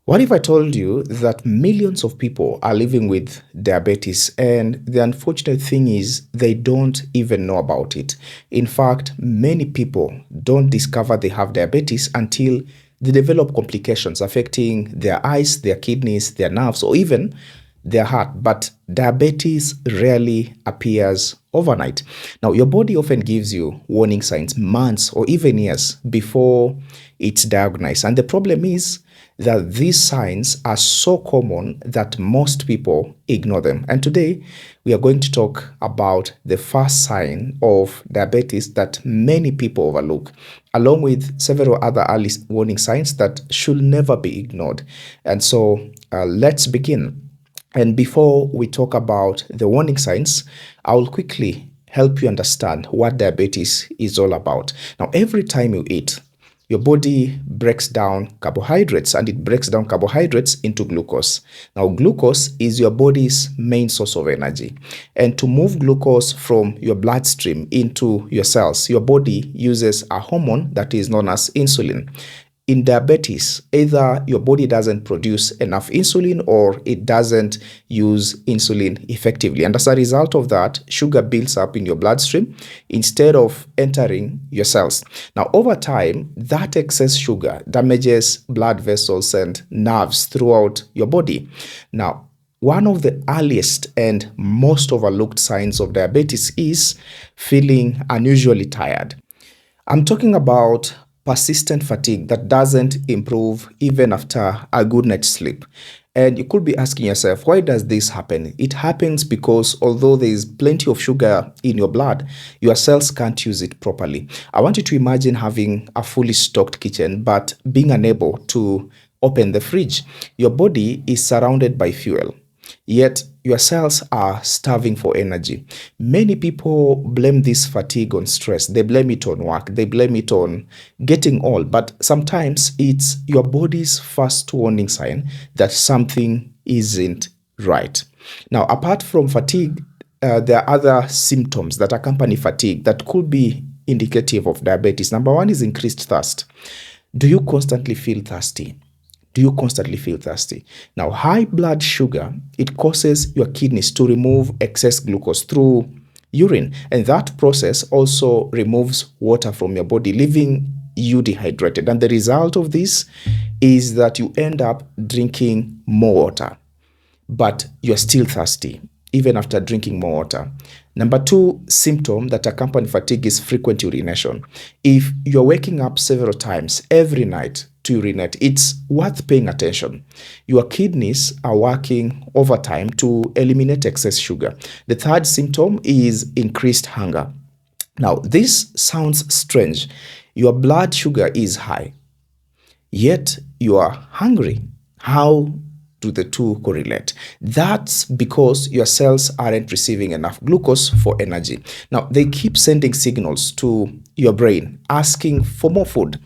What if I told you that millions of people are living with diabetes, and the unfortunate thing is they don't even know about it? In fact, many people don't discover they have diabetes until they develop complications affecting their eyes, their kidneys, their nerves, or even their heart. But diabetes rarely appears overnight. Now, your body often gives you warning signs months or even years before it's diagnosed. And the problem is that these signs are so common that most people ignore them. And today, we are going to talk about the first sign of diabetes that many people overlook, along with several other early warning signs that should never be ignored. And so, let's begin. And before we talk about the warning signs, I will quickly help you understand what diabetes is all about. Now, every time you eat, your body breaks down carbohydrates, and it breaks down carbohydrates into glucose. Now, glucose is your body's main source of energy. And to move glucose from your bloodstream into your cells, your body uses a hormone that is known as insulin. In diabetes, either your body doesn't produce enough insulin or it doesn't use insulin effectively. And as a result of that, sugar builds up in your bloodstream instead of entering your cells. Now, over time, that excess sugar damages blood vessels and nerves throughout your body. Now, one of the earliest and most overlooked signs of diabetes is feeling unusually tired. I'm talking about persistent fatigue that doesn't improve even after a good night's sleep. And you could be asking yourself, why does this happen? It happens because although there is plenty of sugar in your blood, your cells can't use it properly. I want you to imagine having a fully stocked kitchen, but being unable to open the fridge. Your body is surrounded by fuel, yet your cells are starving for energy. Many people blame this fatigue on stress. They blame it on work. They blame it on getting old. But sometimes it's your body's first warning sign that something isn't right. Now, apart from fatigue, there are other symptoms that accompany fatigue that could be indicative of diabetes. Number one is increased thirst. Do you constantly feel thirsty? Do you constantly feel thirsty? Now, high blood sugar, it causes your kidneys to remove excess glucose through urine. And that process also removes water from your body, leaving you dehydrated. And the result of this is that you end up drinking more water, but you're still thirsty even after drinking more water. Number two symptom that accompanies fatigue is frequent urination. If you're waking up several times every night to urinate, it's worth paying attention. Your kidneys are working overtime to eliminate excess sugar. The third symptom is increased hunger. Now, this sounds strange. Your blood sugar is high, yet you are hungry. How do the two correlate? That's because your cells aren't receiving enough glucose for energy. Now, they keep sending signals to your brain asking for more food.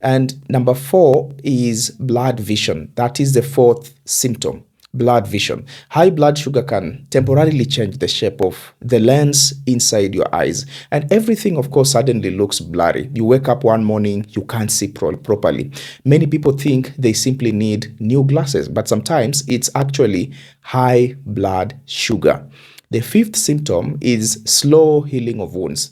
And number four is blood vision. That is the fourth symptom. Blood vision. High blood sugar can temporarily change the shape of the lens inside your eyes. And everything, of course, suddenly looks blurry. You wake up one morning, you can't see properly. Many people think they simply need new glasses, but sometimes it's actually high blood sugar. The fifth symptom is slow healing of wounds.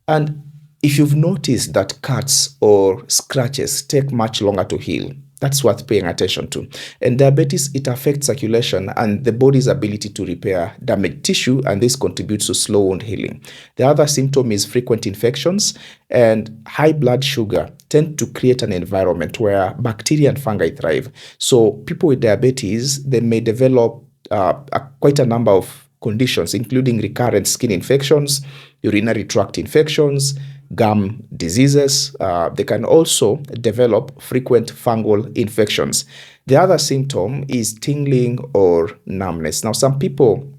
And if you've noticed that cuts or scratches take much longer to heal, that's worth paying attention to. And diabetes, it affects circulation and the body's ability to repair damaged tissue, and this contributes to slow wound healing. The other symptom is frequent infections, and high blood sugar tend to create an environment where bacteria and fungi thrive. So people with diabetes, they may develop quite a number of conditions, including recurrent skin infections, urinary tract infections, gum diseases. They can also develop frequent fungal infections. The other symptom is tingling or numbness. Now, some people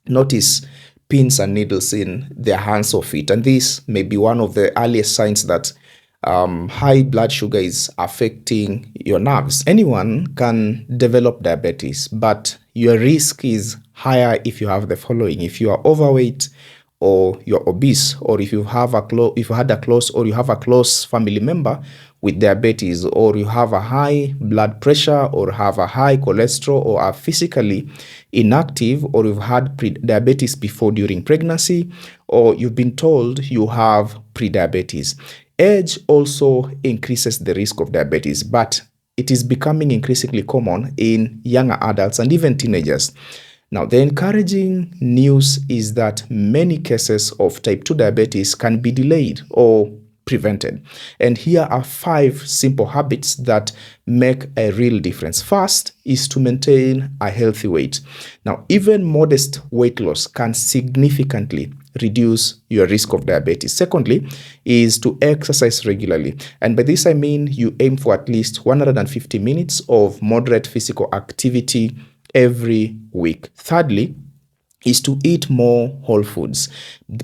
notice pins and needles in their hands or feet, and this may be one of the earliest signs that high blood sugar is affecting your nerves. Anyone can develop diabetes, but your risk is higher if you have the following: if you are overweight, or you're obese, or if you have a close family member with diabetes, or you have a high blood pressure, or have a high cholesterol, or are physically inactive, or you've had diabetes before during pregnancy, or you've been told you have prediabetes. Age also increases the risk of diabetes, but it is becoming increasingly common in younger adults and even teenagers. Now, the encouraging news is that many cases of type 2 diabetes can be delayed or prevented. And here are 5 simple habits that make a real difference. First is to maintain a healthy weight. Now, even modest weight loss can significantly reduce your risk of diabetes. Secondly, is to exercise regularly. And by this, I mean you aim for at least 150 minutes of moderate physical activity every week. Thirdly, is to eat more whole foods.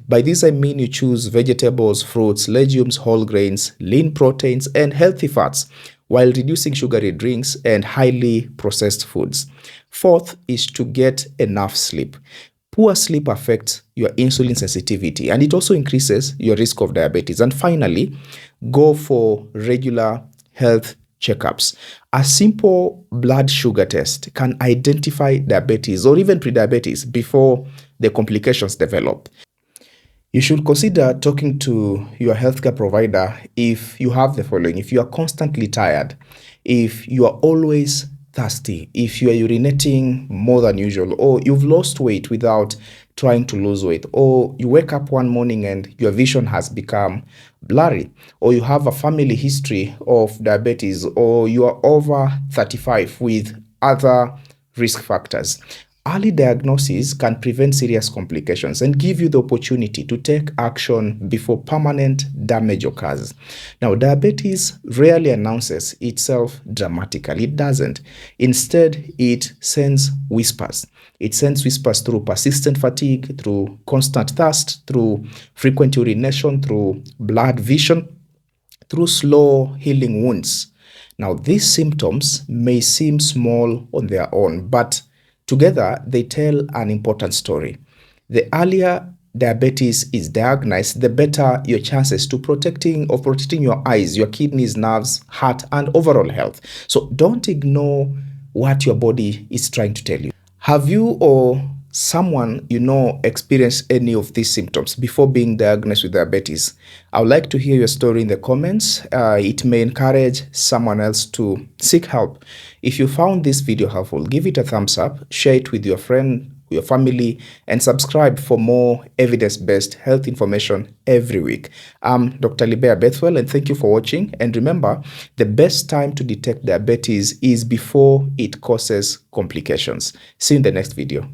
By this, I mean you choose vegetables, fruits, legumes, whole grains, lean proteins, and healthy fats, while reducing sugary drinks and highly processed foods. Fourth is to get enough sleep. Poor sleep affects your insulin sensitivity, and it also increases your risk of diabetes. And finally, go for regular health checkups. A simple blood sugar test can identify diabetes or even prediabetes before the complications develop. You should consider talking to your healthcare provider if you have the following: if you are constantly tired, if you are always thirsty, if you are urinating more than usual, or you've lost weight without trying to lose weight, or you wake up one morning and your vision has become blurry, or you have a family history of diabetes, or you are over 35 with other risk factors. Early diagnosis can prevent serious complications and give you the opportunity to take action before permanent damage occurs. Now, diabetes rarely announces itself dramatically. It doesn't. Instead, it sends whispers. It sends whispers through persistent fatigue, through constant thirst, through frequent urination, through blurred vision, through slow healing wounds. Now, these symptoms may seem small on their own, but together they tell an important story. The earlier diabetes is diagnosed, the better your chances to protecting your eyes, your kidneys, nerves, heart, and overall health. So don't ignore what your body is trying to tell you. Have you or someone you know experienced any of these symptoms before being diagnosed with diabetes? I would like to hear your story in the comments. It may encourage someone else to seek help. If you found this video helpful, give it a thumbs up, share it with your friend, your family, and subscribe for more evidence-based health information every week. I'm Dr. Libeya Bethwell, and thank you for watching. And remember, the best time to detect diabetes is before it causes complications. See you in the next video.